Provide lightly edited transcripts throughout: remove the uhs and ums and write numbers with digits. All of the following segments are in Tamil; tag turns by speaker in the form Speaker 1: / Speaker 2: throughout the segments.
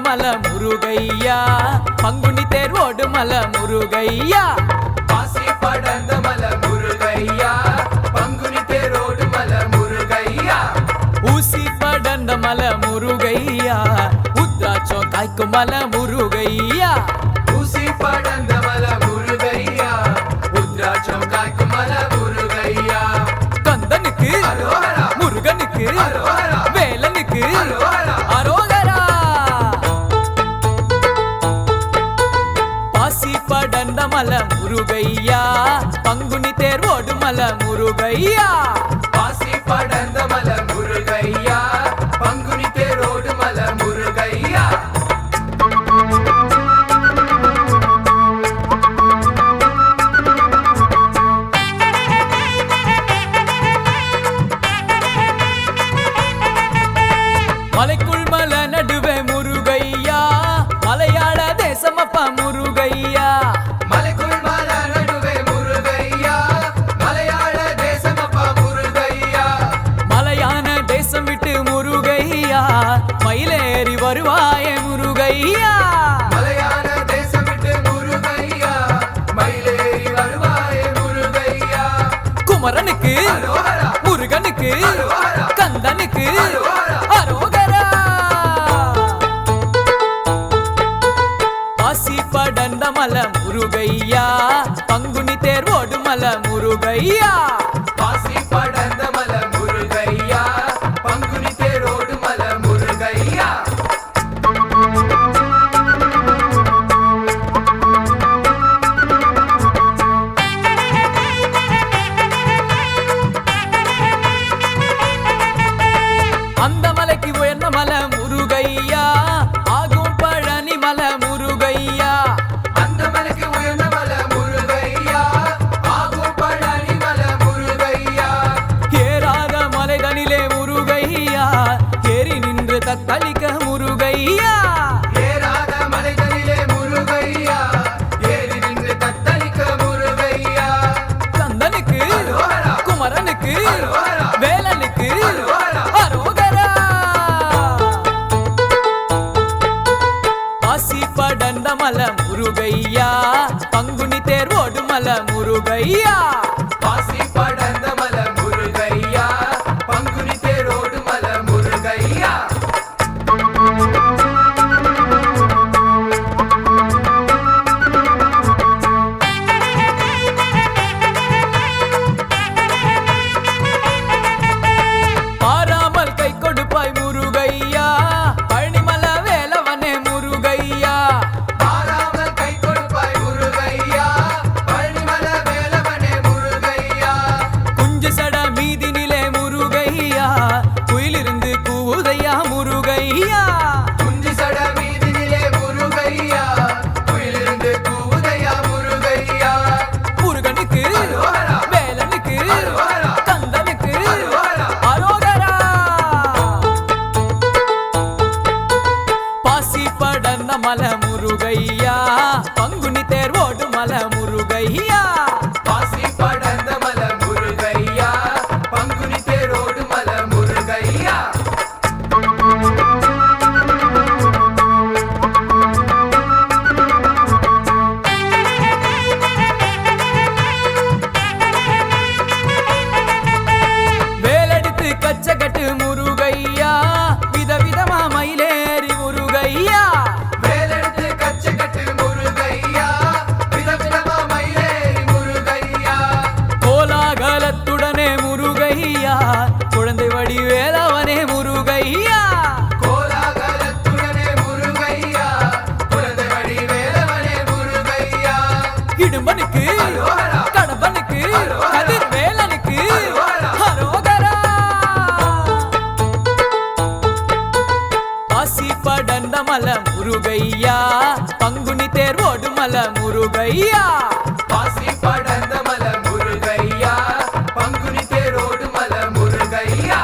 Speaker 1: மல முருகையா பங்குனி தேர்வோடு மல முருகையா
Speaker 2: பாசி படர்ந்த மல முருகையா பங்குனி தேரோடு மல முருகையா
Speaker 1: ஊசி படர்ந்த மல முருகையா உத்ராட்சம் காய்க்கும் மல முருகையா
Speaker 2: ஊசி படர்ந்த மல முருகையா உத்ராட்சம் காய்க்கும் மல முருகையா
Speaker 1: கந்தனுக்கு
Speaker 2: அரோகரா
Speaker 1: முருகனுக்கு
Speaker 2: அரோகரா
Speaker 1: வேலனுக்கு
Speaker 2: அரோகரா
Speaker 1: அரோகரா பாசி படர்ந்த மல முருகையா பங்குனி தேர்வோடு மல முருகையா
Speaker 2: பாசி படர்ந்த மல முருகையா பங்குனி தேரோடு மல முருகையா
Speaker 1: மலைக்குள் மல நடுவே முருகையா மலையாள தேசமப்பா முருகையா
Speaker 2: மலைக்குள் மல நடுவே முருகையா மலையாள தேசமப்பா முருகையா
Speaker 1: மலையான தேசம் விட்டு முருகையா மயிலேறி வருவாயே முருகையா
Speaker 2: மலையாள தேசம் விட்டு முருகையா மயிலேறி வருவாயே முருகையா
Speaker 1: குமரனுக்கு
Speaker 2: அரோகரா
Speaker 1: முருகனுக்கு
Speaker 2: அரோகரா
Speaker 1: கந்தனுக்கு
Speaker 2: அரோகரா
Speaker 1: அரோகரா பாசி படர்ந்த மல முருகையா பங்குனி தேர்வோடு மல முருகையா
Speaker 2: பாசி படர்ந்த மல முருகையா பங்குனி தேரோடு மல முருகையா
Speaker 1: அந்த மலைக்கு உயர்ந்த மல முருகையா ஆகும் பழனி மல முருகையா
Speaker 2: அந்த மலைக்கு உயர்ந்த மல முருகையா ஆகும் பழனி மல முருகையா
Speaker 1: ஏறாத மலைதனிலே முருகையா ஏறி நின்று தத்தளிக்க முருகையா
Speaker 2: ஏறாத மலைகளிலே முருகையா ஏறி நின்று தத்தளிக்க முருகையா
Speaker 1: கந்தனுக்கு
Speaker 2: அரோகரா
Speaker 1: குமரனுக்கு
Speaker 2: அரோகரா
Speaker 1: வேலனுக்கு
Speaker 2: அரோகரா
Speaker 1: அரோகரா பாசி படர்ந்த மல முருகையா பங்குனி தேர்வோடு மல முருகையா
Speaker 2: பாசி படர்ந்த மல முருகையா பங்குனி தேரோடு மல முருகையா
Speaker 1: பாராமல் கை கொடுப்பாய் முருகையா பழனிமல வேலவனே முருகையா
Speaker 2: மாறாமல் கை கொடுப்பாய் முருகையா பழனிமல வேலவனே முருகையா
Speaker 1: குஞ்சு சட மீதினிலே முருகையா குயிலிருந்து கூவுதையா முருகையா
Speaker 2: குஞ்சு சட மீதினிலே முருகையா குயிலிருந்து கூவுதையா முருகையா
Speaker 1: முருகனுக்கு
Speaker 2: அரோகரா
Speaker 1: வேலனுக்கு
Speaker 2: அரோகரா
Speaker 1: கந்தனுக்கு
Speaker 2: அரோகரா
Speaker 1: அரோகரா பாசி படர்ந்த மல முருகையா பங்குனி தேர்வோடு மல முருகையா
Speaker 2: பாசி படர்ந்த மல முருகையா பங்குனி தேரோடு மல முருகையா
Speaker 1: வேலடித்து கச்சகட்டு முருகையா விதவிதமா மயிலேறி முருகையா முருகையா பங்குனி தேர் ஓடுமல முருகையா
Speaker 2: பாசி படர்ந்த மல முருகையா பங்குனி தேரோடு மல முருகையா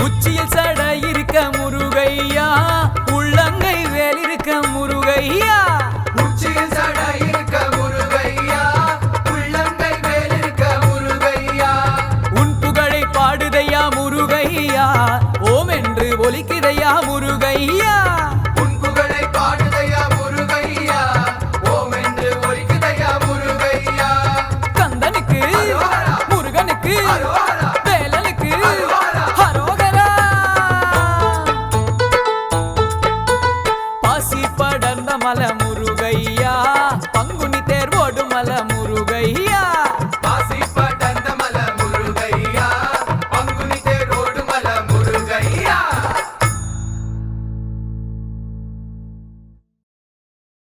Speaker 1: உச்சியில் சடை இருக்க முருகையா உள்ளங்கை வேல் இருக்க முருகையா
Speaker 2: உச்சியில் சடை இருக்க முருகையா உள்ளங்கை வேல் இருக்க முருகையா
Speaker 1: உன் புகழை பாடுதையா முருகையா ஓம் என்று ஒலிக்குதையா முருகையா